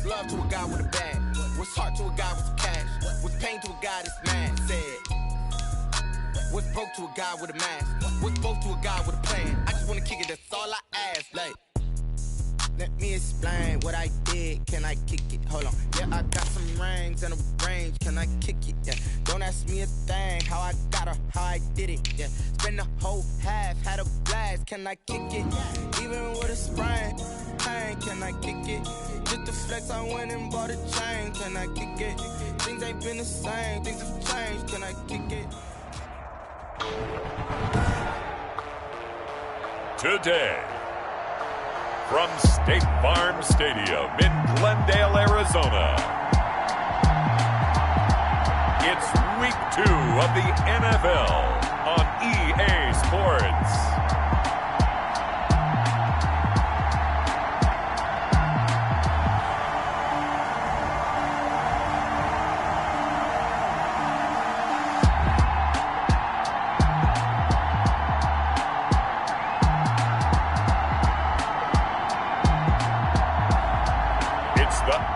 love to a guy with a bag? What's heart to a guy with some cash? What's pain to a guy that's mad? Said, what's broke to a guy with a mask? What's broke to a guy with a plan? I just wanna kick it, that's all I ask. Like, let me explain what I did. Can I kick it? Hold on. Yeah, I got some rings and a range. Can I kick it? Yeah. Don't ask me a thing. How I got her, how I did it. Yeah. Spend the whole half, had a blast. Can I kick it? Even with a sprain. Pain, can I kick it? Just the flex, I went and bought a chain. Can I kick it? Things ain't been the same. Things have changed. Can I kick it? Today, from State Farm Stadium in Glendale, Arizona, it's Week 2 of the NFL on EA Sports.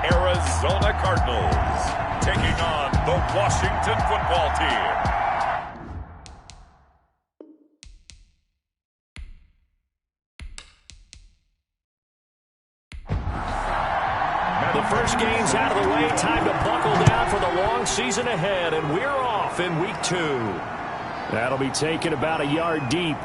Arizona Cardinals taking on the Washington football team. The first game's out of the way. Time to buckle down for the long season ahead, and we're off in Week 2. That'll be taken about a yard deep.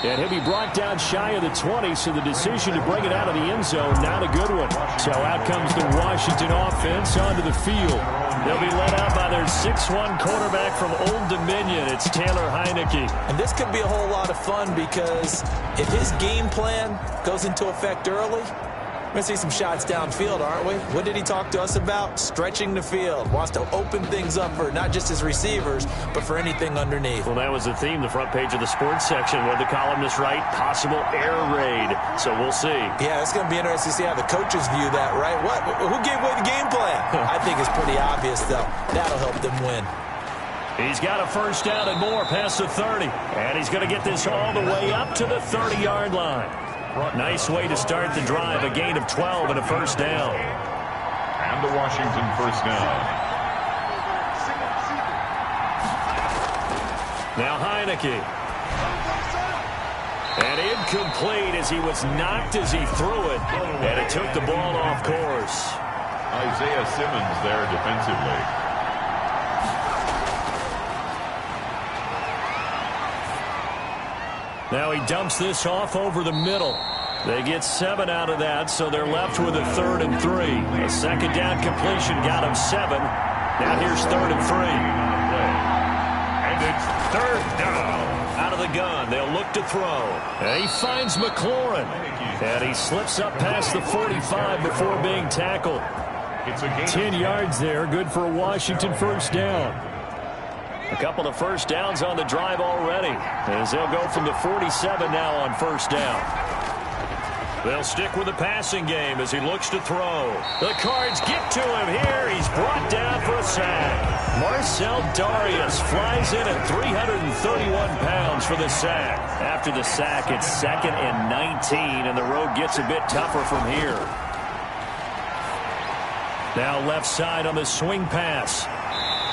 And he'll be brought down shy of the 20, so the decision to bring it out of the end zone, not a good one. So out comes the Washington offense onto the field. They'll be led out by their 6'1 quarterback from Old Dominion. It's Taylor Heineke. And this could be a whole lot of fun because if his game plan goes into effect early, we're going to see some shots downfield, aren't we? What did he talk to us about? Stretching the field. Wants to open things up for not just his receivers, but for anything underneath. Well, that was the theme, the front page of the sports section. What the columnists write? Possible air raid. So we'll see. Yeah, it's going to be interesting to see how the coaches view that, right? What? Who gave away the game plan? I think it's pretty obvious, though. That'll help them win. He's got a first down and more past the 30. And he's going to get this all the way up to the 30-yard line. Nice way to start the drive, a gain of 12 and a first down. And the Washington first down. Now Heineke. And incomplete as he was knocked as he threw it. And it took the ball off course. Isaiah Simmons there defensively. Now he dumps this off over the middle. They get 7 out of that, so they're left with a 3rd and 3. A second down completion got him 7. Now here's 3rd and 3. And it's 3rd down. Out of the gun, they'll look to throw. And he finds McLaurin. And he slips up past the 45 before being tackled. It's a gain. 10 yards there, good for a Washington first down. A couple of first downs on the drive already, as they'll go from the 47 now on first down. They'll stick with the passing game as he looks to throw. The Cards get to him here. He's brought down for a sack. Marcel Darius flies in at 331 pounds for the sack. After the sack, it's 2nd and 19, and the road gets a bit tougher from here. Now left side on the swing pass.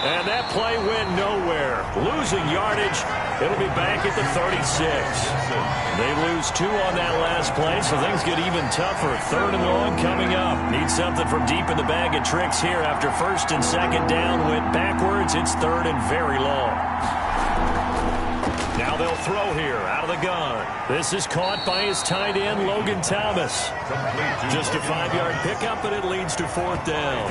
And that play went nowhere. Losing yardage. It'll be back at the 36. They lose 2 on that last play, so things get even tougher. 3rd and long coming up. Need something from deep in the bag of tricks here after 1st and 2nd down went backwards. It's 3rd and very long. Now they'll throw here out of the gun. This is caught by his tight end, Logan Thomas. Just a 5-yard pickup, and it leads to 4th down.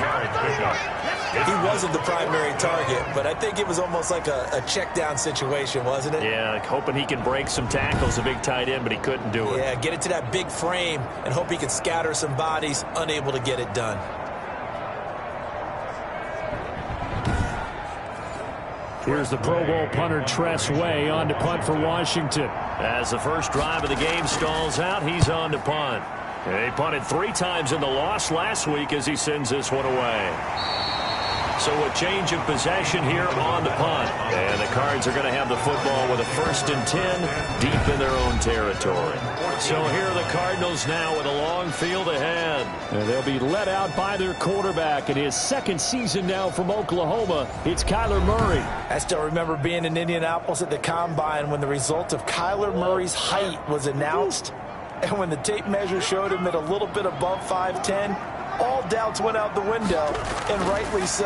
He wasn't the primary target, but I think it was almost like a check down situation, wasn't it? Yeah, hoping he can break some tackles, a big tight end, but he couldn't do it. Yeah, get it to that big frame and hope he can scatter some bodies, unable to get it done. Here's the Pro Bowl punter Tress Way on to punt for Washington. As the first drive of the game stalls out, he's on to punt. He punted 3 times in the loss last week as he sends this one away. So a change of possession here on the punt. And the Cards are going to have the football with a 1st and 10 deep in their own territory. So here are the Cardinals now with a long field ahead. And they'll be let out by their quarterback in his 2nd season now from Oklahoma. It's Kyler Murray. I still remember being in Indianapolis at the Combine when the result of Kyler Murray's height was announced. And when the tape measure showed him at a little bit above 5'10", all doubts went out the window, and rightly so.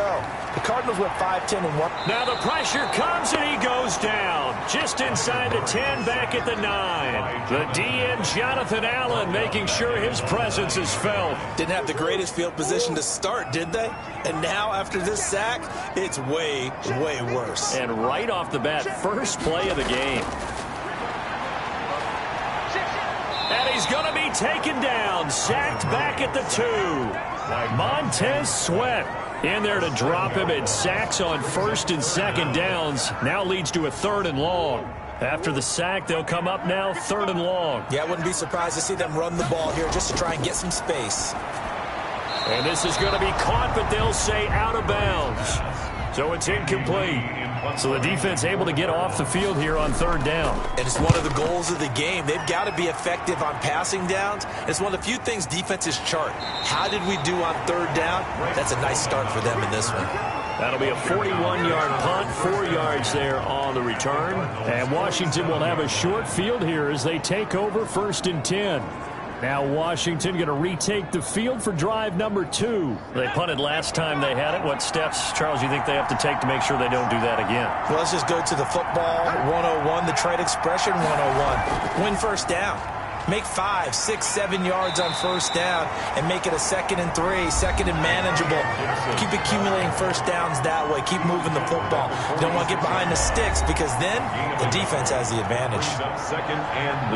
The Cardinals went 5-10 and 1. Now the pressure comes and he goes down. Just inside the 10, back at the 9. The DN, Jonathan Allen, making sure his presence is felt. Didn't have the greatest field position to start, did they? And now after this sack, it's way, way worse. And right off the bat, first play of the game. And he's going to be taken down, sacked back at the 2. Montez Sweat in there to drop him, and sacks on 1st and 2nd downs. Now leads to a 3rd and long. After the sack, they'll come up now 3rd and long. Yeah, I wouldn't be surprised to see them run the ball here just to try and get some space. And this is going to be caught, but they'll say out of bounds. So it's incomplete. So the defense able to get off the field here on 3rd down. And it's one of the goals of the game. They've got to be effective on passing downs. It's one of the few things defenses chart. How did we do on 3rd down? That's a nice start for them in this one. That'll be a 41-yard punt, 4 yards there on the return. And Washington will have a short field here as they take over 1st and 10. Now Washington going to retake the field for drive number 2. They punted last time they had it. What steps, Charles, you think they have to take to make sure they don't do that again? Well, let's just go to the football 101, the trade expression 101. Win 1st down. Make 5, 6, 7 yards on 1st down and make it a 2nd and 3, 2nd and manageable. Keep accumulating 1st downs that way. Keep moving the football. You don't want to get behind the sticks because then the defense has the advantage.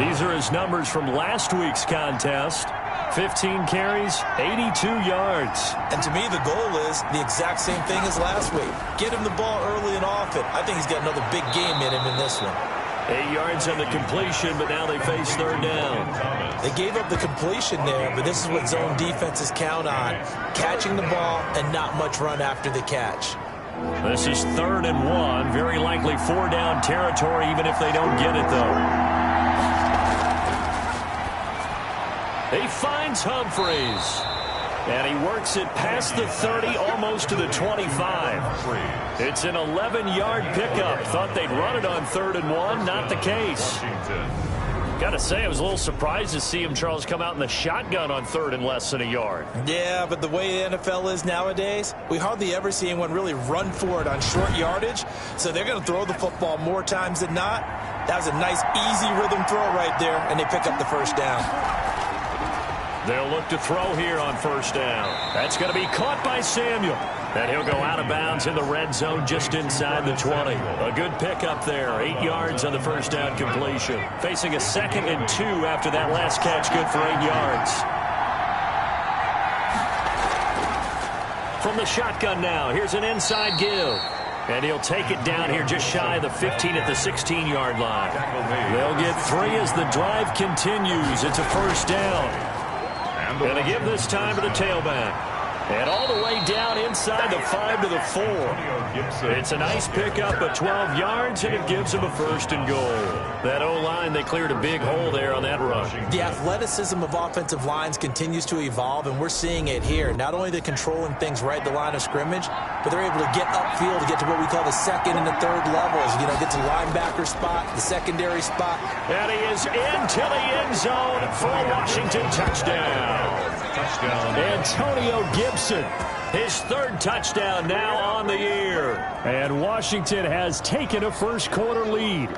These are his numbers from last week's contest. 15 carries, 82 yards. And to me, the goal is the exact same thing as last week. Get him the ball early and often. I think he's got another big game in him in this one. 8 yards on the completion, but now they face 3rd down. They gave up the completion there, but this is what zone defenses count on. Catching the ball and not much run after the catch. This is 3rd and 1. Very likely 4-down territory, even if they don't get it, though. He finds Humphreys. And he works it past the 30, almost to the 25. It's an 11-yard pickup. Thought they'd run it on 3rd and 1. Not the case. Got to say, I was a little surprised to see him, Charles, come out in the shotgun on 3rd and less than a yard. Yeah, but the way the NFL is nowadays, we hardly ever see anyone really run for it on short yardage. So they're going to throw the football more times than not. That was a nice, easy rhythm throw right there, and they pick up the 1st down. They'll look to throw here on 1st down. That's going to be caught by Samuel. And he'll go out of bounds in the red zone just inside the 20. A good pickup there. 8 yards on the 1st down completion. Facing a 2nd and 2 after that last catch. Good for 8 yards. From the shotgun now, here's an inside give. And he'll take it down here just shy of the 15 at the 16-yard line. They'll get 3 as the drive continues. It's a 1st down. And a give this time to the tailback. And all the way down inside the 5 to the 4. It's a nice pickup of 12 yards, and it gives them a 1st and goal. That O-line, they cleared a big hole there on that run. The athleticism of offensive lines continues to evolve, and we're seeing it here. Not only they're controlling things right at the line of scrimmage, but they're able to get upfield to get to what we call the 2nd and the 3rd levels. You know, get to linebacker spot, the secondary spot. And he is into the end zone for a Washington touchdown. Antonio Gibson. His 3rd touchdown now on the year. And Washington has taken a first-quarter lead.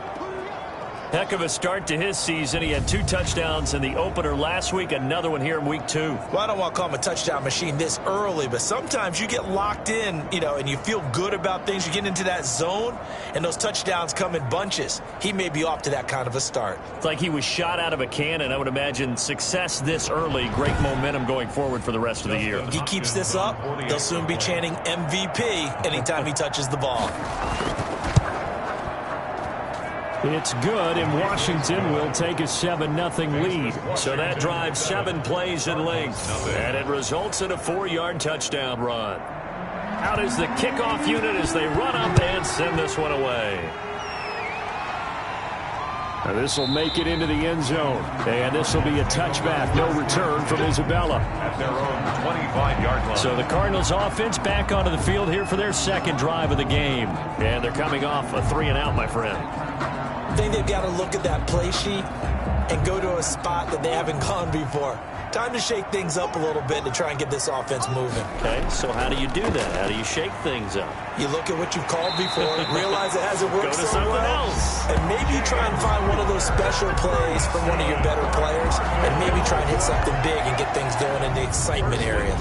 Heck of a start to his season. He had 2 touchdowns in the opener last week, another one here in week 2. Well, I don't want to call him a touchdown machine this early, but sometimes you get locked in, you know, and you feel good about things. You get into that zone, and those touchdowns come in bunches. He may be off to that kind of a start. It's like he was shot out of a cannon. I would imagine success this early, great momentum going forward for the rest of the year. He keeps this up, they'll soon be chanting MVP anytime he touches the ball. It's good, and Washington will take a 7-0 lead. So that drives 7 plays in length, and it results in a 4-yard touchdown run. Out is the kickoff unit as they run up and send this one away. Now this will make it into the end zone. And this will be a touchback. No return from Isabella. At their own 25-yard line. So the Cardinals offense back onto the field here for their second drive of the game. And they're coming off a 3-and-out, my friend. I think they've got to look at that play sheet and go to a spot that they haven't gone before. Time to shake things up a little bit to try and get this offense moving. Okay, so how do you do that? How do you shake things up? You look at what you've called before, realize it hasn't worked Go to so something well, else. and maybe try and find one of those special plays from one of your better players, and maybe try and hit something big and get things going in the excitement area.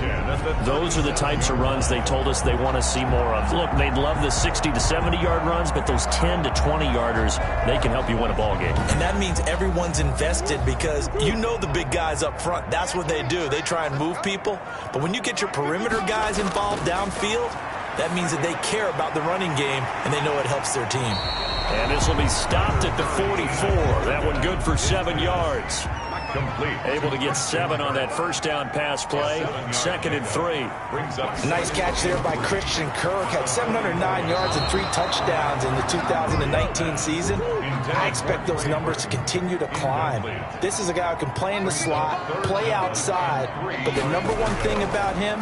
Those are the types of runs they told us they want to see more of. Look, they'd love the 60 to 70-yard runs, but those 10 to 20-yarders, they can help you win a ball game. And that means everyone's invested because you know the big guys up front. That's what they do. They try and move people. But when you get your perimeter guys involved downfield, that means that they care about the running game, and they know it helps their team. And this will be stopped at the 44. That one good for 7 yards. Complete. Able to get 7 on that first down pass play. 2nd and 3. Brings up Nice catch there by Christian Kirk. Had 709 yards and 3 touchdowns in the 2019 season. I expect those numbers to continue to climb. This is a guy who can play in the slot, play outside, but the number one thing about him,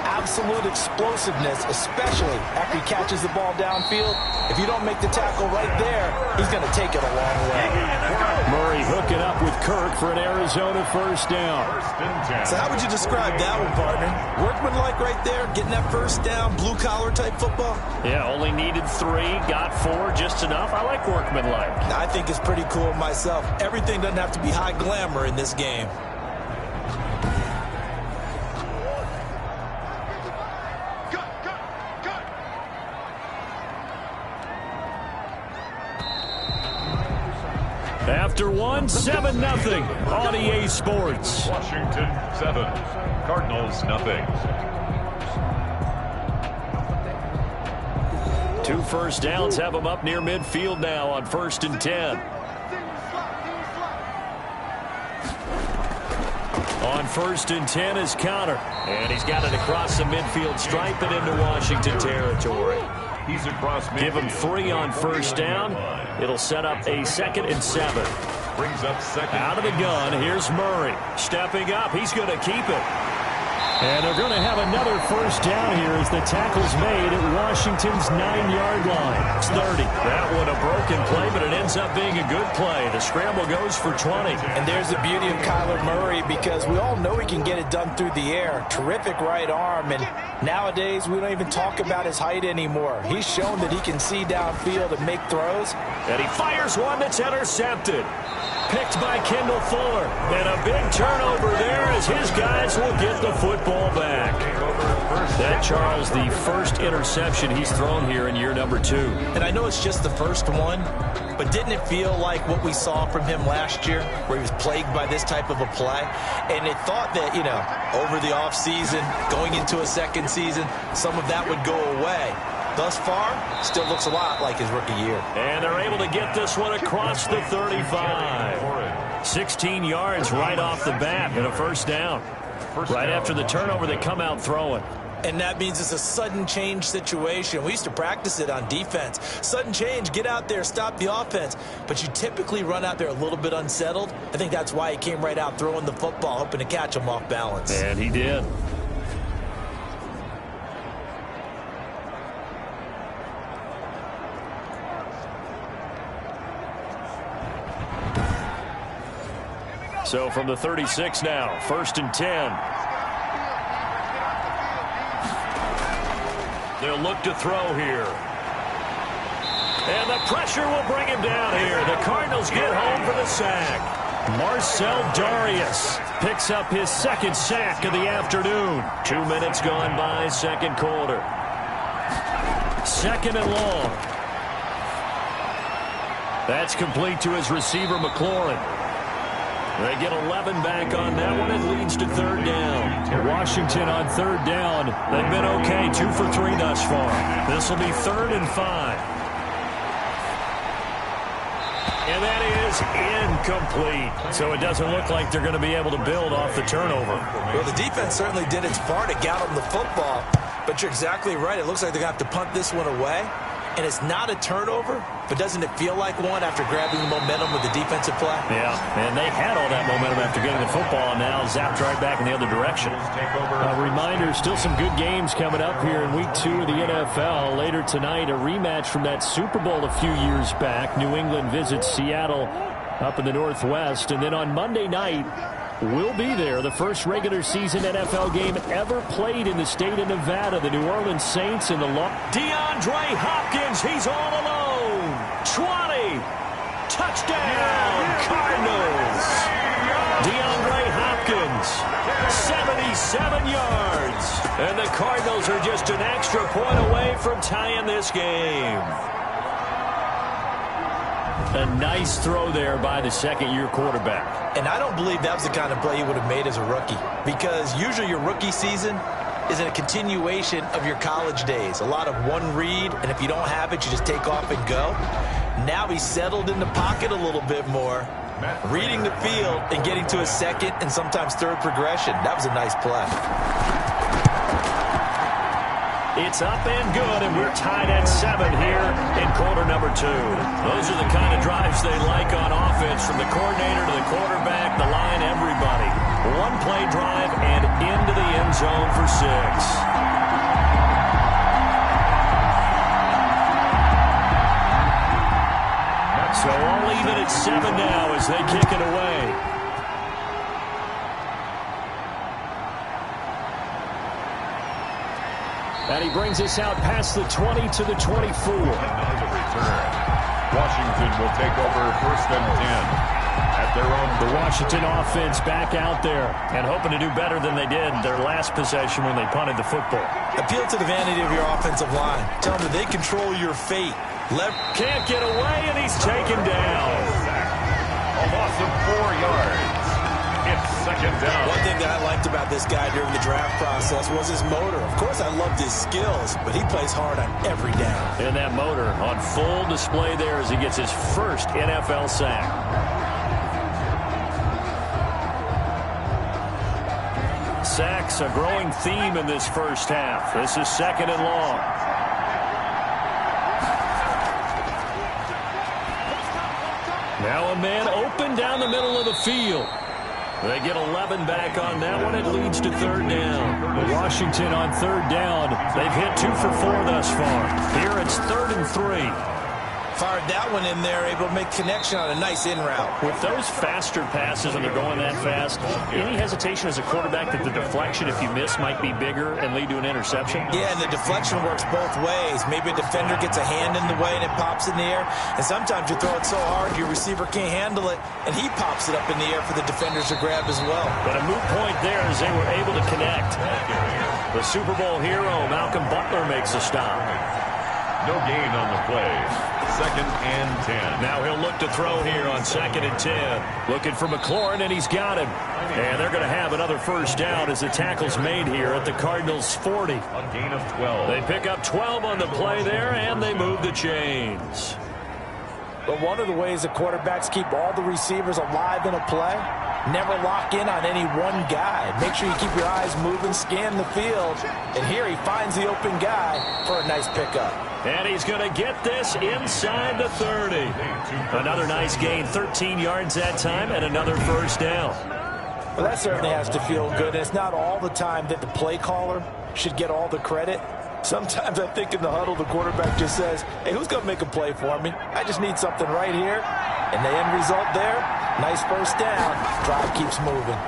absolute explosiveness, especially after he catches the ball downfield. If you don't make the tackle right there, he's going to take it a long way. Murray hooking up with Kirk for an Arizona first down. So how would you describe that one, partner? Workmanlike right there, getting that first down, blue-collar type football? Yeah, only needed 3, got 4, just enough. I like workmanlike. I think it's pretty cool myself. Everything doesn't have to be high glamour in this game. After one, 7-0 on EA Sports. Washington 7, Cardinals nothing. 2 first downs have them up near midfield now on 1st and 10. On 1st and 10 is Connor. And he's got it across the midfield stripe and into Washington territory. He's across midfield. Give him 3 on first down. It'll set up a 2nd and 7. Brings up 2nd. Out of the gun, here's Murray. Stepping up, he's going to keep it. And they're going to have another first down here as the tackle's made at Washington's 9-yard line. It's 30. That one a broken play, but it ends up being a good play. The scramble goes for 20. And there's the beauty of Kyler Murray because we all know he can get it done through the air. Terrific right arm. And nowadays, we don't even talk about his height anymore. He's shown that he can see downfield and make throws. And he fires one that's intercepted. Picked by Kendall Fuller. And a big turnover there as his guys will get the football back. That, Charles, the first interception he's thrown here in year number 2. And I know it's just the first one, but didn't it feel like what we saw from him last year, where he was plagued by this type of a play? And it thought that, you know, over the offseason, going into a second season, some of that would go away. Thus far, still looks a lot like his rookie year. And they're able to get this one across the 35. 16 yards right off the bat and a first down. Right after the turnover, they come out throwing. And that means it's a sudden change situation. We used to practice it on defense. Sudden change, get out there, stop the offense. But you typically run out there a little bit unsettled. I think that's why he came right out throwing the football, hoping to catch him off balance. And he did. So from the 36 now, 1st and 10. They'll look to throw here. And the pressure will bring him down here. The Cardinals get home for the sack. Marcel Darius Picks up his 2nd sack of the afternoon. 2 minutes gone by, 2nd quarter. 2nd and long. That's complete to his receiver, McLaurin. They get 11 back on that one. It leads to 3rd down. Washington on 3rd down. They've been okay, 2 for 3 thus far. This will be 3rd and 5. And that is incomplete. So it doesn't look like they're going to be able to build off the turnover. Well, the defense certainly did its part to get him the football. But you're exactly right. It looks like they're going to have to punt this one away. And it's not a turnover, but doesn't it feel like one after grabbing the momentum with the defensive play? Yeah, and they had all that momentum after getting the football, and now zapped right back in the other direction. A reminder, still some good games coming up here in Week 2 of the NFL. Later tonight, a rematch from that Super Bowl a few years back. New England visits Seattle up in the Northwest. And then on Monday night, we'll be there. The first regular season NFL game ever played in the state of Nevada. The New Orleans Saints and the DeAndre Hopkins, he's all alone. 20. Touchdown, Cardinals. DeAndre Hopkins, 77 yards. And the Cardinals are just an extra point away from tying this game. A nice throw there by the second-year quarterback. And I don't believe that was the kind of play he would have made as a rookie, because usually your rookie season is a continuation of your college days. A lot of one read, and if you don't have it, you just take off and go. Now he's settled in the pocket a little bit more, reading the field and getting to a second and sometimes third progression. That was a nice play. It's up and good, and we're tied at 7 here in quarter number 2. Those are the kind of drives they like on offense, from the coordinator to the quarterback, the line, everybody. One play drive and into the end zone for 6. So all even at 7 now as they kick it away. And he brings us out past the 20 to the 24. Washington will take over first and 10 at their own. The Washington offense back out there and hoping to do better than they did their last possession when they punted the football. Appeal to the vanity of your offensive line. Tell them that they control your fate. Can't get away, and he's taken down. A loss of 4 yards. It's second down. One thing that I liked about this guy during the draft process was his motor. Of course, I loved his skills, but he plays hard on every down. And that motor on full display there as he gets his first NFL sack. Sacks, a growing theme in this first half. This is second and long. Now a man open down the middle of the field. They get 11 back on that one. It leads to third down. Washington on third down. They've hit 2 for 4 thus far. Here it's 3rd and 3. Fired that one in there, able to make connection on a nice in route. With those faster passes and they're going that fast, any hesitation as a quarterback that the deflection, if you miss, might be bigger and lead to an interception? Yeah, and the deflection works both ways. Maybe a defender gets a hand in the way and it pops in the air. And sometimes you throw it so hard your receiver can't handle it, and he pops it up in the air for the defenders to grab as well. But a moot point there as they were able to connect. The Super Bowl hero, Malcolm Butler, makes a stop. No gain on the play. 2nd and 10. Now he'll look to throw here on 2nd and 10. Looking for McLaurin, and he's got him. And they're going to have another first down as the tackle's made here at the Cardinals' 40. A gain of 12. They pick up 12 on the play there, and they move the chains. But one of the ways the quarterbacks keep all the receivers alive in a play, never lock in on any one guy. Make sure you keep your eyes moving, scan the field. And here he finds the open guy for a nice pickup. And he's going to get this inside the 30. Another nice gain, 13 yards that time, and another first down. Well, that certainly has to feel good. And it's not all the time that the play caller should get all the credit. Sometimes I think in the huddle, the quarterback just says, hey, who's going to make a play for me? I just need something right here. And the end result there, nice first down. Drive keeps moving.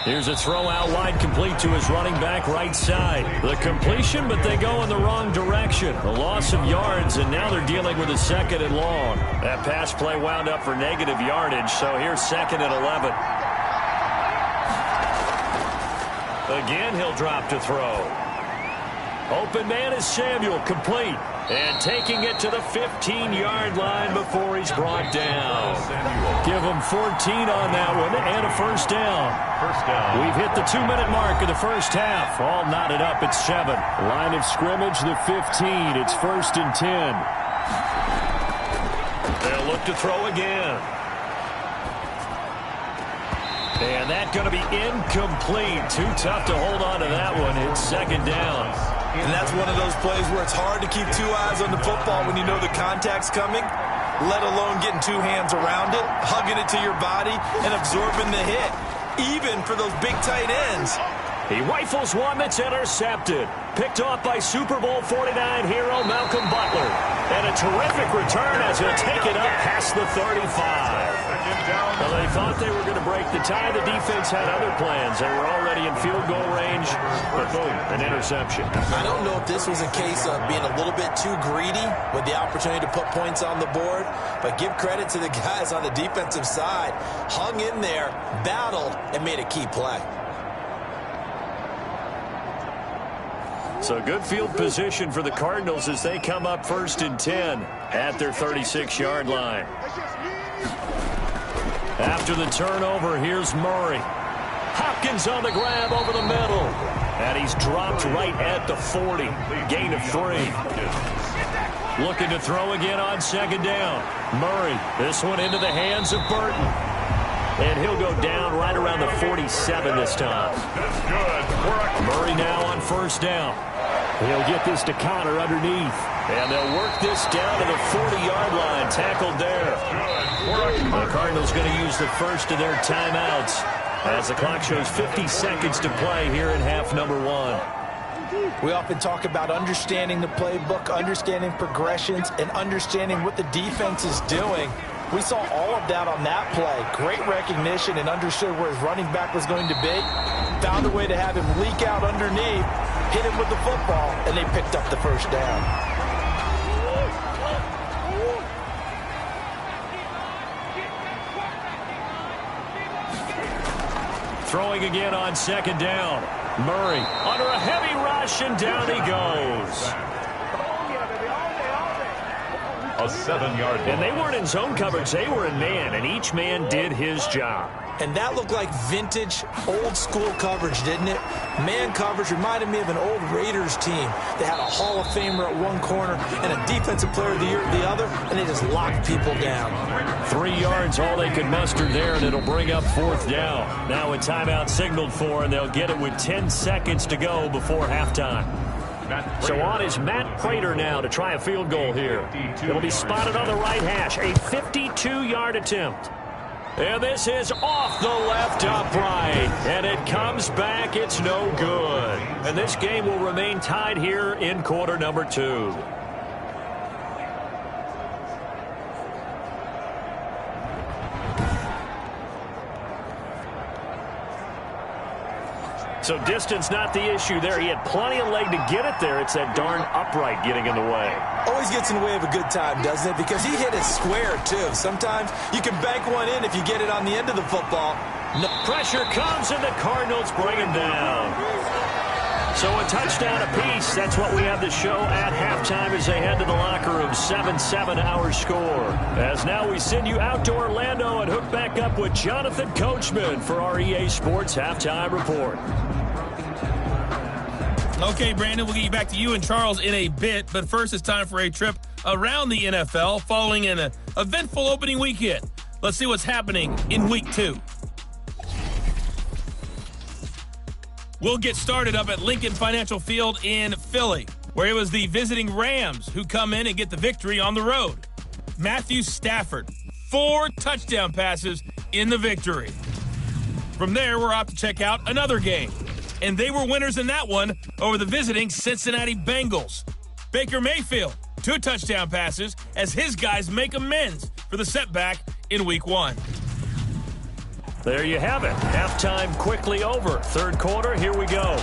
Here's a throw out wide, complete to his running back right side. The completion, but they go in the wrong direction. A loss of yards, and now they're dealing with a 2nd and long. That pass play wound up for negative yardage, so here's 2nd and 11. Again, he'll drop to throw. Open man is Samuel, complete. And taking it to the 15-yard line before he's brought down. Give him 14 on that one and a first down. We've hit the 2-minute mark of the first half. All knotted up at 7. Line of scrimmage, the 15. It's 1st and 10. They'll look to throw again. And that's going to be incomplete. Too tough to hold on to that one. It's second down. And that's one of those plays where it's hard to keep two eyes on the football when you know the contact's coming, let alone getting two hands around it, hugging it to your body, and absorbing the hit, even for those big tight ends. He rifles one that's intercepted. Picked off by Super Bowl 49 hero Malcolm Butler. And a terrific return as he'll take it up past the 35. Well, they thought they were going to break the tie. The defense had other plans. They were already in field goal range, but boom, an interception. I don't know if this was a case of being a little bit too greedy with the opportunity to put points on the board, but give credit to the guys on the defensive side. Hung in there, battled, and made a key play. So good field position for the Cardinals as they come up 1st and 10 at their 36-yard line. After the turnover, here's Murray. Hopkins on the grab over the middle. And he's dropped right at the 40. Gain of 3. Looking to throw again on second down. Murray, this one into the hands of Burton. And he'll go down right around the 47 this time. That's good. Murray now on first down. He'll get this to Connor underneath. And they'll work this down to the 40-yard line. Tackled there. The Cardinals going to use the first of their timeouts as the clock shows 50 seconds to play here in half number 1. We often talk about understanding the playbook, understanding progressions, and understanding what the defense is doing. We saw all of that on that play. Great recognition and understood where his running back was going to be. Found a way to have him leak out underneath, hit him with the football, and they picked up the first down. Throwing again on second down. Murray under a heavy rush, and down he goes. A 7-yard. And they weren't in zone coverage. They were in man, and each man did his job. And that looked like vintage, old-school coverage, didn't it? Man coverage reminded me of an old Raiders team. They had a Hall of Famer at one corner and a Defensive Player of the Year at the other, and they just locked people down. 3 yards, all they could muster there, and it'll bring up fourth down. Now a timeout signaled for, and they'll get it with 10 seconds to go before halftime. So on is Matt Prater now to try a field goal here. It'll be spotted on the right hash. A 52-yard attempt. And this is off the left upright. And it comes back. It's no good. And this game will remain tied here in quarter number 2. So distance not the issue there. He had plenty of leg to get it there. It's that darn upright getting in the way. Always gets in the way of a good time, doesn't it? Because he hit it square, too. Sometimes you can bank one in if you get it on the end of the football. No. Pressure comes, and the Cardinals bring him down. So a touchdown apiece. That's what we have to show at halftime as they head to the locker room. 7-7 our score. As now we send you out to Orlando and hook back up with Jonathan Coachman for our EA Sports Halftime Report. Okay, Brandon, we'll get you back to you and Charles in a bit. But first, it's time for a trip around the NFL following an eventful opening weekend. Let's see what's happening in Week 2. We'll get started up at Lincoln Financial Field in Philly, where it was the visiting Rams who come in and get the victory on the road. Matthew Stafford, 4 touchdown passes in the victory. From there, we're off to check out another game. And they were winners in that one over the visiting Cincinnati Bengals. Baker Mayfield, 2 touchdown passes as his guys make amends for the setback in Week 1. There you have it. Halftime quickly over. Third quarter, here we go.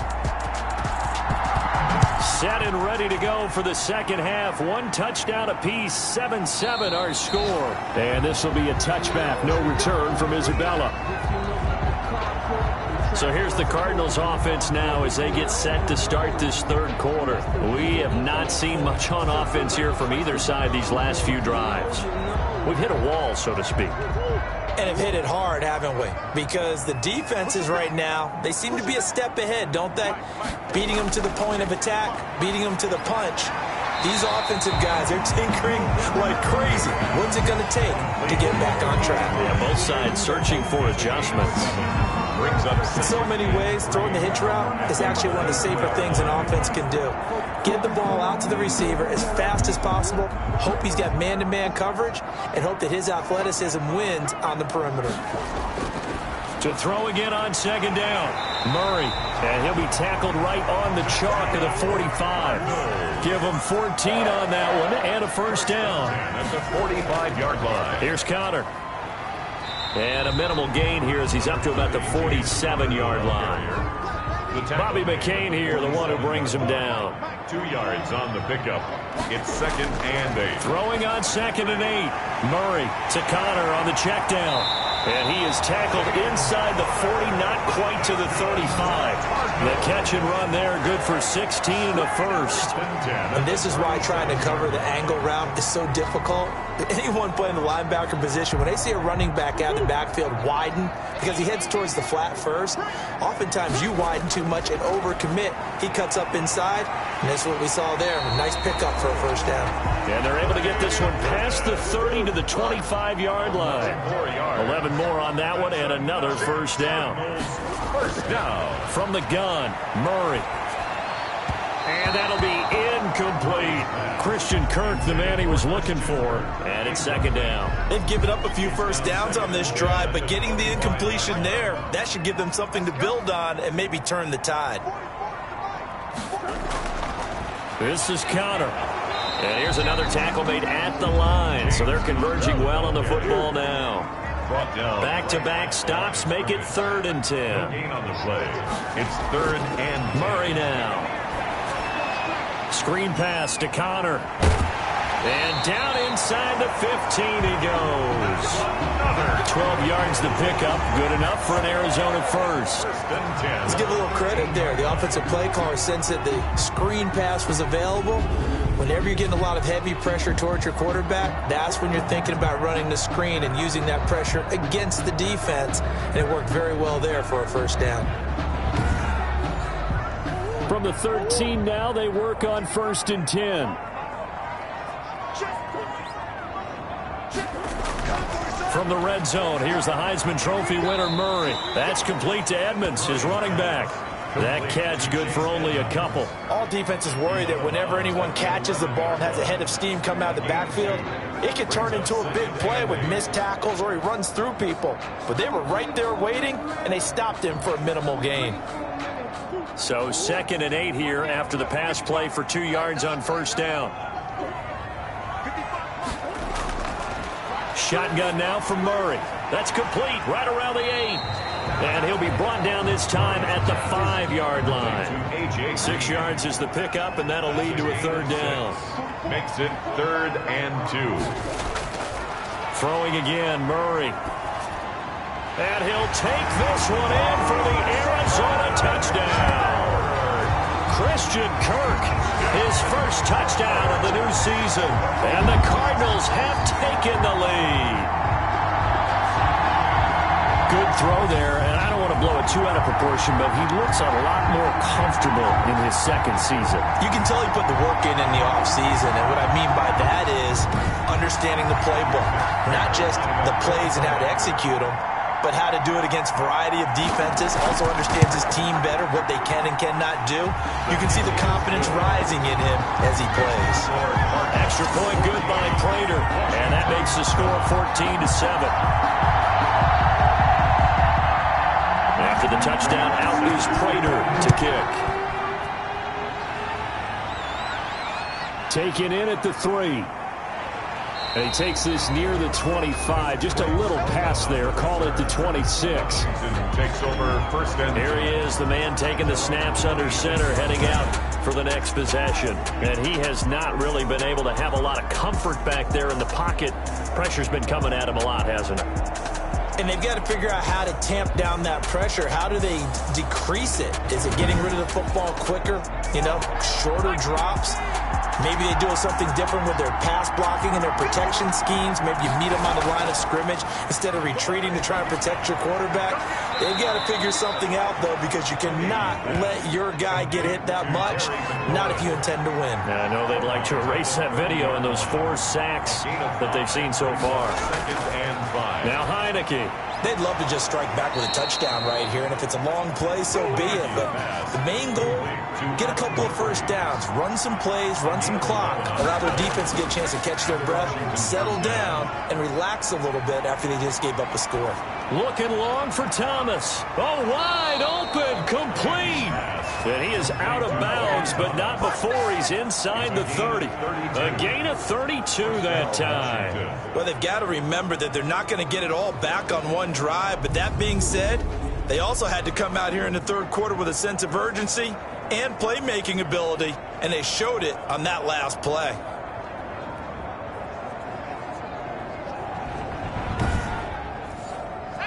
Set and ready to go for the second half. 1 touchdown apiece, 7-7 our score. And this will be a touchback. No return from Isabella. So here's the Cardinals offense now as they get set to start this third quarter. We have not seen much on offense here from either side these last few drives. We've hit a wall, so to speak. And have hit it hard, haven't we? Because the defenses right now, they seem to be a step ahead, don't they? Beating them to the point of attack, beating them to the punch. These offensive guys, they're tinkering like crazy. What's it going to take to get back on track? Yeah, both sides searching for adjustments. In so many ways, throwing the hitch route is actually one of the safer things an offense can do. Get the ball out to the receiver as fast as possible, hope he's got man-to-man coverage, and hope that his athleticism wins on the perimeter. To throw again on second down. Murray, and he'll be tackled right on the chalk of the 45. Give him 14 on that one and a first down. At the 45-yard line. Here's Connor. And a minimal gain here as he's up to about the 47-yard line. Bobby McCain here, the one who brings him down. 2 yards on the pickup. It's 2nd and 8. Throwing on 2nd and 8. Murray to Connor on the check down. And he is tackled inside the 40, not quite to the 35. The catch and run there, good for 16 and a first. And this is why trying to cover the angle route is so difficult. Anyone playing the linebacker position, when they see a running back out of the backfield widen, because he heads towards the flat first, oftentimes you widen too much and overcommit. He cuts up inside, and that's what we saw there. A nice pickup for a first down. And they're able to get this one past the 30 to the 25-yard line. 11 more on that one, and another first down. First down. From the gun, Murray. And that'll be incomplete. Christian Kirk, the man he was looking for. And it's 2nd down. They've given up a few first downs on this drive, but getting the incompletion there, that should give them something to build on and maybe turn the tide. This is Connor. And here's another tackle made at the line. So they're converging well on the football now. Back-to-back stops make it 3rd and 10. Gain on the play. It's 3rd and Murray now. Screen pass to Connor. And down inside the 15 he goes. 12 yards the pickup. Good enough for an Arizona first. Let's give a little credit there. The offensive play caller sensed that the screen pass was available. Whenever you're getting a lot of heavy pressure towards your quarterback, that's when you're thinking about running the screen and using that pressure against the defense. And it worked very well there for a first down. From the 13 now, they work on 1st and 10. From the red zone, here's the Heisman Trophy winner, Murray. That's complete to Edmonds, his running back. That catch good for only a couple. All defenses worry that whenever anyone catches the ball and has a head of steam come out of the backfield, it could turn into a big play with missed tackles or he runs through people. But they were right there waiting, and they stopped him for a minimal gain. So 2nd and 8 here after the pass play for 2 yards on first down. Shotgun now from Murray. That's complete right around the 8. And he'll be brought down this time at the 5-yard line. 6 yards is the pickup, and that'll lead to a 3rd down. makes it 3rd and 2. Throwing again, Murray. And he'll take this one in for the Arizona touchdown. Christian Kirk, his first touchdown of the new season. And the Cardinals have taken the lead. Good throw there, and I don't want to blow it too out of proportion, but he looks a lot more comfortable in his second season. You can tell he put the work in the offseason, and what I mean by that is understanding the playbook. Not just the plays and how to execute them, but how to do it against a variety of defenses. Also understands his team better, what they can and cannot do. You can see the confidence rising in him as he plays. Extra point good by Prater, and that makes the score 14-7. After the touchdown, out is Prater to kick. Taken in at the 3. And he takes this near the 25. Just a little pass there. Call it the 26. Takes over first and Here he is, the man taking the snaps under center, heading out for the next possession. And he has not really been able to have a lot of comfort back there in the pocket. Pressure's been coming at him a lot, hasn't it? And they've got to figure out how to tamp down that pressure. How do they decrease it? Is it getting rid of the football quicker? You know, shorter drops? Maybe they do something different with their pass blocking and their protection schemes. Maybe you meet them on the line of scrimmage instead of retreating to try and protect your quarterback. They've got to figure something out, though, because you cannot let your guy get hit that much, not if you intend to win. Yeah, I know they'd like to erase that video and those 4 sacks that they've seen so far. Now Heineke. They'd love to just strike back with a touchdown right here, and if it's a long play, so be it. But the main goal, get a couple of first downs, run some plays, run some clock, allow their defense to get a chance to catch their breath, settle down, and relax a little bit after they just gave up a score. Looking long for Thomas. Oh, wide open, complete. And he is out of bounds, but not before he's inside the 30. A gain of 32 that time. Well, they've got to remember that they're not going to get it all back on one drive. But that being said, they also had to come out here in the third quarter with a sense of urgency and playmaking ability, and they showed it on that last play.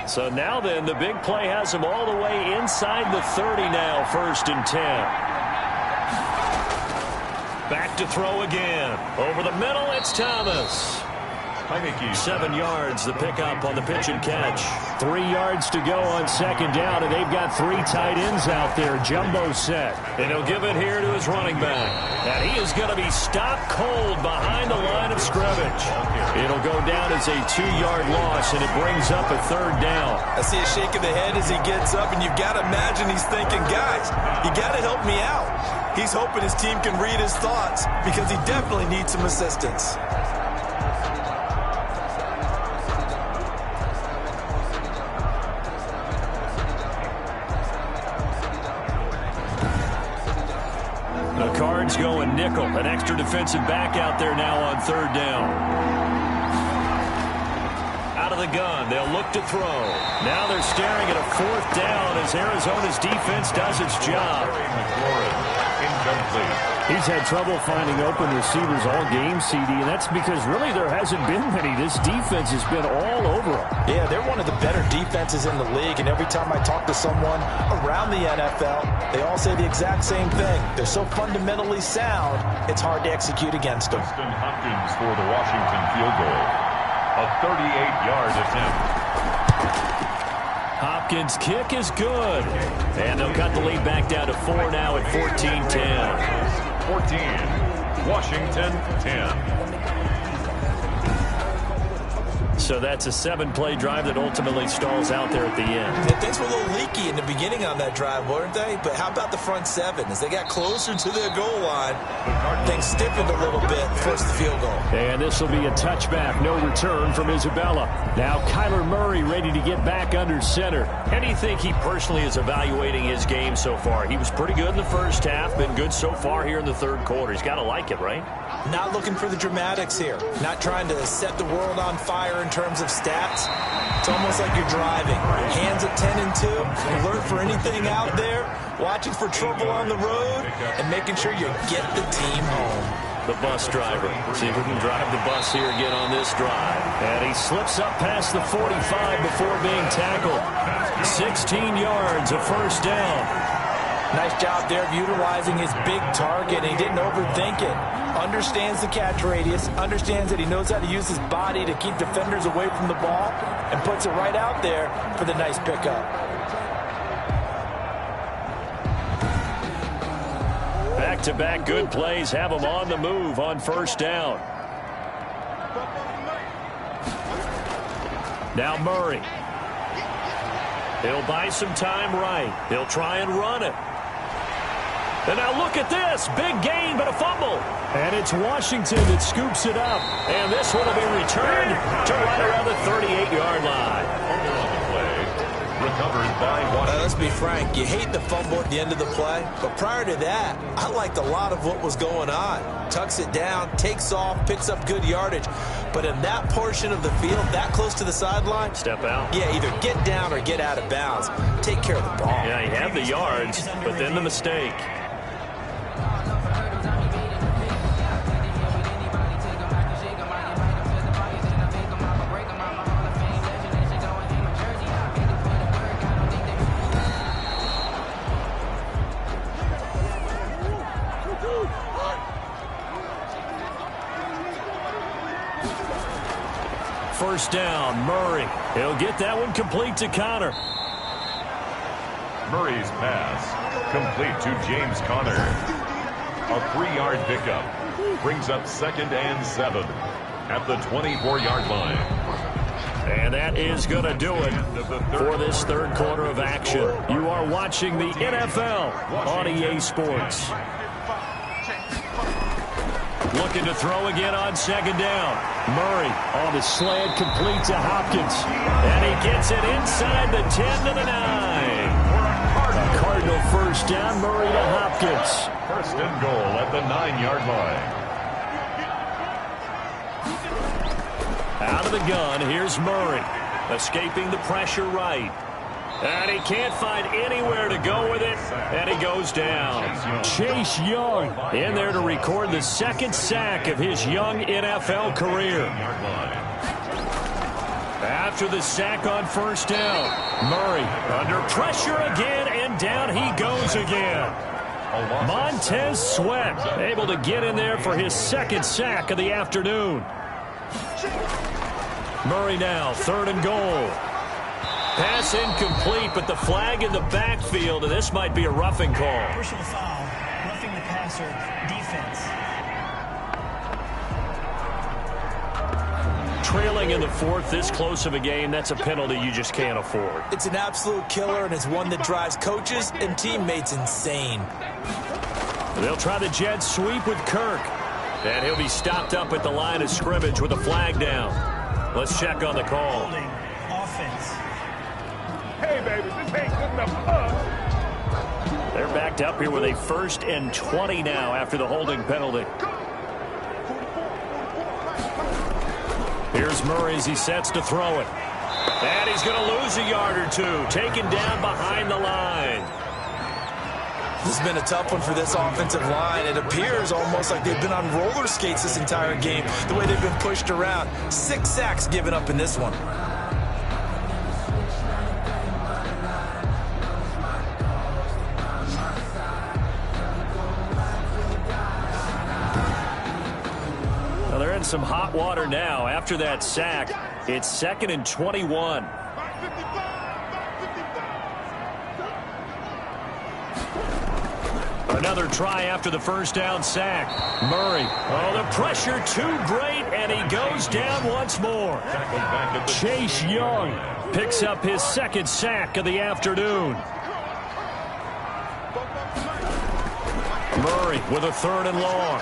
So now then, the big play has him all the way inside the 30 now, 1st and 10. Back to throw again. Over the middle, it's Thomas. 7 yards, the pickup on the pitch and catch. 3 yards to go on 2nd down, and they've got 3 tight ends out there. Jumbo set. And he'll give it here to his running back. And he is going to be stopped cold behind the line of scrimmage. It'll go down as a 2-yard loss, and it brings up a 3rd down. I see a shake of the head as he gets up, and you've got to imagine he's thinking, guys, you got to help me out. He's hoping his team can read his thoughts because he definitely needs some assistance. The Cards going nickel. An extra defensive back out there now on 3rd down. Out of the gun. They'll look to throw. Now they're staring at a 4th down as Arizona's defense does its job. He's had trouble finding open receivers all game, CD, and that's because really there hasn't been many. This defense has been all over them. Yeah, they're one of the better defenses in the league, and every time I talk to someone around the NFL, they all say the exact same thing. They're so fundamentally sound, it's hard to execute against them. Hopkins for the Washington field goal. A 38-yard attempt. Hopkins' kick is good. And they'll cut the lead back down to 4 now at 14-10. 14, Washington 10. So that's a 7-play drive that ultimately stalls out there at the end. And things were a little leaky in the beginning on that drive, weren't they? But how about the front 7? As they got closer to their goal line, things stiffened a little bit, forced the field goal. And this will be a touchback, no return from Isabella. Now Kyler Murray ready to get back under center. How do you think he personally is evaluating his game so far? He was pretty good in the first half, been good so far here in the 3rd quarter. He's got to like it, right? Not looking for the dramatics here. Not trying to set the world on fire in terms of stats. It's almost like you're driving. Hands at 10 and 2, alert for anything out there, watching for trouble on the road, and making sure you get the team home. The bus driver. See if we can drive the bus here again on this drive. And he slips up past the 45 before being tackled. 16 yards, a 1st down. Nice job there of utilizing his big target, and he didn't overthink it. Understands the catch radius, understands that he knows how to use his body to keep defenders away from the ball, and puts it right out there for the nice pickup. Back-to-back good plays have him on the move on 1st down. Now Murray. He'll buy some time right. He'll try and run it. And now look at this. Big gain, but a fumble. And it's Washington that scoops it up. And this one will be returned to right around the 38-yard line. Recovered by Washington. Let's be frank. You hate the fumble at the end of the play. But prior to that, I liked a lot of what was going on. Tucks it down, takes off, picks up good yardage. But in that portion of the field, that close to the sideline, step out. Yeah, either get down or get out of bounds. Take care of the ball. Yeah, he had the yards, but then the mistake. first down. Murray. He'll get that one complete to Connor. Murray's pass complete to James Conner. A 3-yard pickup brings up 2nd and 7 at the 24-yard line. And that is going to do it for this third quarter of action. You are watching the NFL on EA Sports. Looking to throw again on 2nd down. Murray on the slant, complete to Hopkins. And he gets it inside the 10 to the 9. A Cardinal first down, Murray to Hopkins. First and goal at the 9-yard line. Out of the gun, here's Murray. Escaping the pressure right. And he can't find anywhere to go with it. And he goes down. Chase Young in there to record the 2nd sack of his young NFL career. After the sack on first down, Murray under pressure again, and down he goes again. Montez Sweat able to get in there for his 2nd sack of the afternoon. Murray now, 3rd and goal. Pass incomplete, but the flag in the backfield, and this might be a roughing call. Personal foul, roughing the passer, defense. Trailing in the 4th, this close of a game, that's a penalty you just can't afford. It's an absolute killer, and it's one that drives coaches and teammates insane. They'll try the jet sweep with Kirk. And he'll be stopped up at the line of scrimmage with a flag down. Let's check on the call. Holding, offense. Hey, baby, this ain't good enough for us. They're backed up here with a 1st and 20 now after the holding penalty. Here's Murray as he sets to throw it. And he's going to lose a yard or two. Taken down behind the line. This has been a tough one for this offensive line. It appears almost like they've been on roller skates this entire game, the way they've been pushed around. 6 sacks given up in this one. Well, they're in some hot water now. After that sack, it's 2nd and 21. Another try after the first down sack. Murray. Oh, the pressure too great, and he goes down once more. Chase Young picks up his 2nd sack of the afternoon. Murray with a 3rd and long.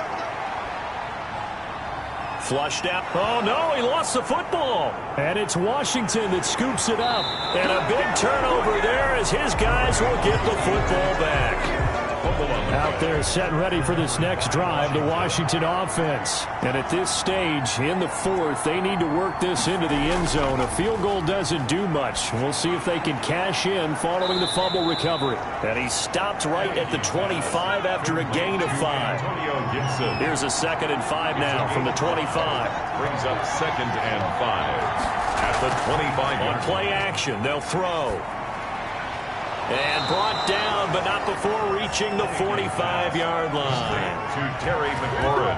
Flushed out. Oh, no, he lost the football. And it's Washington that scoops it up. And a big turnover there as his guys will get the football back. Out there set and ready for this next drive, the Washington offense. And at this stage, in the 4th, they need to work this into the end zone. A field goal doesn't do much. We'll see if they can cash in following the fumble recovery. And he stopped right at the 25 after a gain of 5. Here's a 2nd and 5 now from the 25. Brings up 2nd and 5 at the 25. On play action, they'll throw. And brought down, but not before reaching the 45-yard line. To Terry McLaurin.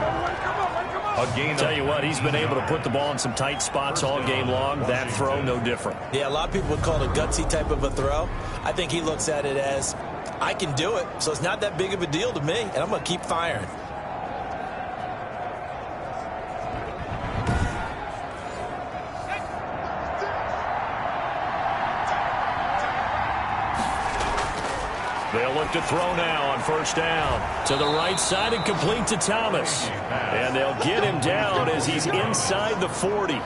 A gain. Tell you what, he's been able to put the ball in some tight spots all game long. That throw, no different. Yeah, a lot of people would call it a gutsy type of a throw. I think he looks at it as, I can do it, so it's not that big of a deal to me, and I'm going to keep firing. They'll look to throw now on first down. To the right side and complete to Thomas. And they'll get him down as he's inside the 40.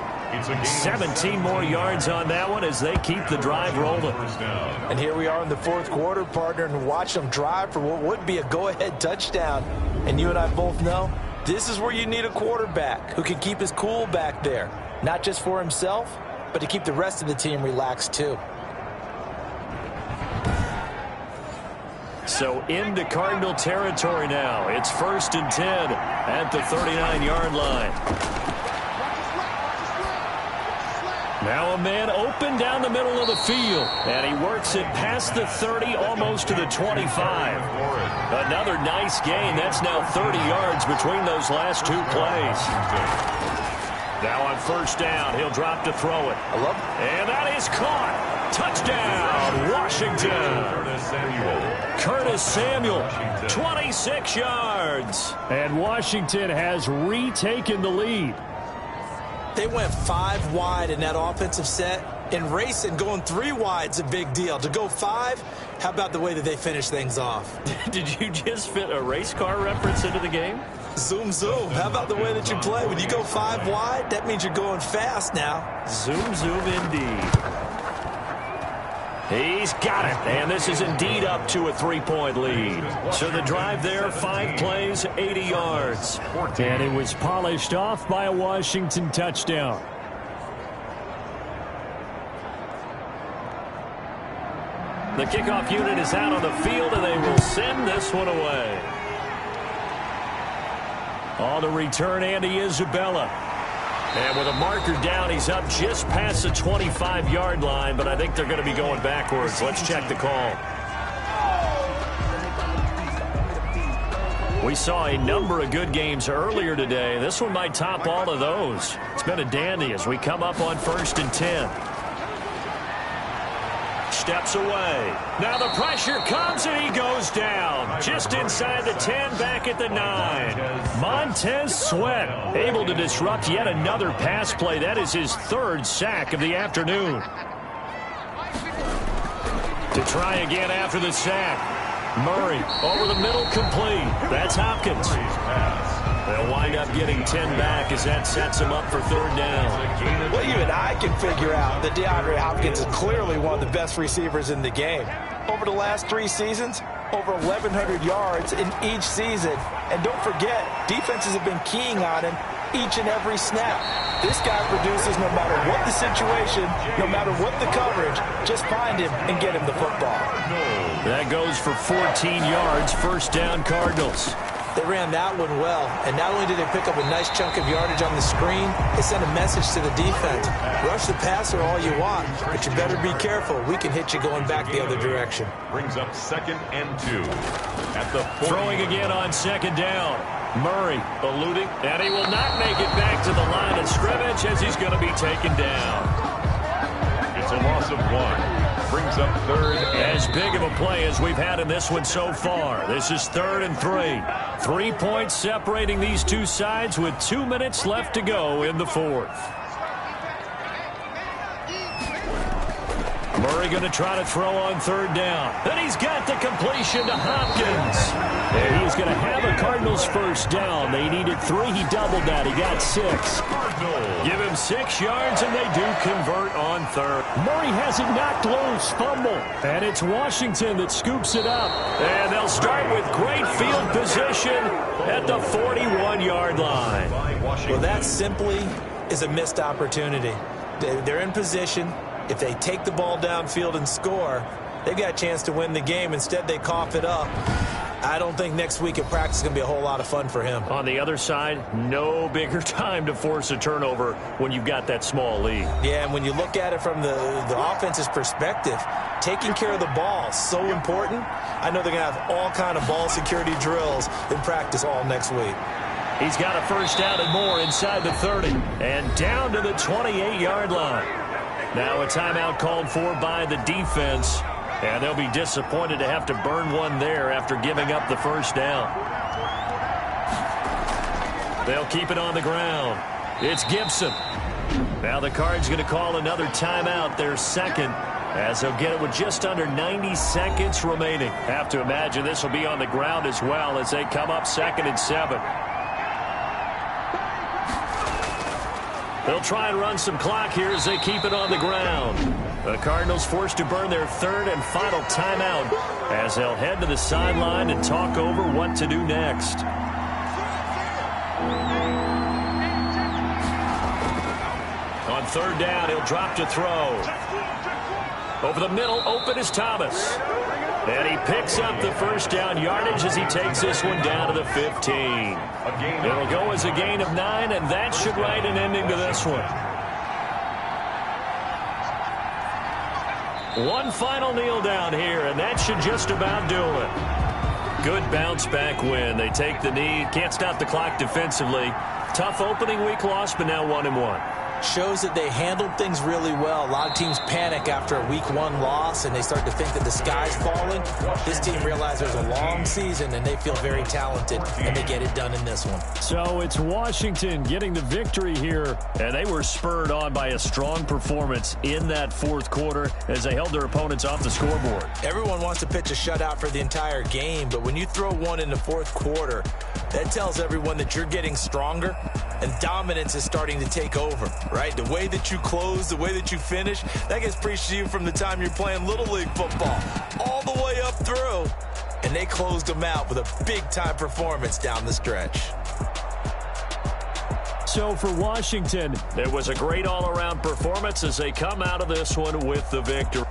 17 more yards on that one as they keep the drive rolling. And here we are in the 4th quarter, partner, and watch them drive for what would be a go-ahead touchdown. And you and I both know this is where you need a quarterback who can keep his cool back there. Not just for himself, but to keep the rest of the team relaxed too. So into Cardinal territory now. It's 1st and 10 at the 39-yard line. Now a man open down the middle of the field. And he works it past the 30, almost to the 25. Another nice gain. That's now 30 yards between those last 2 plays. Now on first down, he'll drop to throw it. I love it. And that is caught. Touchdown, Washington. Curtis Samuel, 26 yards. And Washington has retaken the lead. They went 5 wide in that offensive set. And racing, going 3 wide's a big deal. To go 5, how about the way that they finish things off? Did you just fit a race car reference into the game? Zoom, zoom. How about the way that you play? When you go 5 wide, that means you're going fast now. Zoom, zoom indeed. He's got it, and this is indeed up to a 3-point lead. So the drive there, 5 plays, 80 yards. And it was polished off by a Washington touchdown. The kickoff unit is out on the field, and they will send this one away. On the return, Andy Isabella. And with a marker down, he's up just past the 25-yard line, but I think they're going to be going backwards. Let's check the call. We saw a number of good games earlier today. This one might top all of those. It's been a dandy as we come up on 1st and 10. Steps away. Now the pressure comes, and he goes down. Just inside the 10, back at the 9. Montez Sweat able to disrupt yet another pass play. That is his 3rd sack of the afternoon. To try again after the sack. Murray over the middle, complete. That's Hopkins. They'll wind up getting 10 back as that sets them up for 3rd down. Well, even I can figure out that DeAndre Hopkins is clearly one of the best receivers in the game. Over the last 3 seasons, over 1,100 yards in each season. And don't forget, defenses have been keying on him each and every snap. This guy produces no matter what the situation, no matter what the coverage. Just find him and get him the football. That goes for 14 yards, 1st down Cardinals. They ran that one well, and not only did they pick up a nice chunk of yardage on the screen, they sent a message to the defense. Rush the passer all you want, but you better be careful. We can hit you going back the other direction. Brings up 2nd and 2 at the 40. Throwing again on 2nd down. Murray eluding, and he will not make it back to the line of scrimmage as he's going to be taken down. It's a loss of 1. Brings up 3rd. As big of a play as we've had in this one so far. This is 3rd and 3. 3 points separating these two sides with 2 minutes left to go in the 4th. Murray going to try to throw on 3rd down. And he's got the completion to Hopkins. And he's going to have a Cardinals 1st down. They needed 3. He doubled that. He got 6. Give him 6 yards, and they do convert on 3rd. Murray has it knocked loose. Fumble. And it's Washington that scoops it up. And they'll start with great field position at the 41-yard line. Well, that simply is a missed opportunity. They're in position. If they take the ball downfield and score, they've got a chance to win the game. Instead, they cough it up. I don't think next week at practice is going to be a whole lot of fun for him. On the other side, no bigger time to force a turnover when you've got that small lead. Yeah, and when you look at it from the offense's perspective, taking care of the ball is so important. I know they're going to have all kind of ball security drills in practice all next week. He's got a 1st down and more inside the 30 and down to the 28-yard line. Now a timeout called for by the defense, and they'll be disappointed to have to burn one there after giving up the 1st down. They'll keep it on the ground. It's Gibson. Now the Cards going to call another timeout, their 2nd, as they'll get it with just under 90 seconds remaining. Have to imagine this will be on the ground as well as they come up 2nd and 7. They'll try and run some clock here as they keep it on the ground. The Cardinals forced to burn their 3rd and final timeout as they'll head to the sideline and talk over what to do next. On 3rd down, he'll drop to throw. Over the middle, open is Thomas. And he picks up the 1st down yardage as he takes this one down to the 15. It'll go as a gain of 9, and that should write an ending to this one. One final kneel down here, and that should just about do it. Good bounce back win. They take the knee, can't stop the clock defensively. Tough opening week loss, but now 1-1. Shows that they handled things really well. A lot of teams panic after a week 1 loss, and they start to think that the sky's falling. This team realizes there's a long season, and they feel very talented, and they get it done in this one. So it's Washington getting the victory here. And they were spurred on by a strong performance in that fourth quarter as they held their opponents off the scoreboard. Everyone wants to pitch a shutout for the entire game, but when you throw one in the fourth quarter, that tells everyone that you're getting stronger, and dominance is starting to take over, right? The way that you close, the way that you finish, that gets preached to you from the time you're playing Little League football all the way up through. And they closed them out with a big-time performance down the stretch. So for Washington, it was a great all-around performance as they come out of this one with the victory.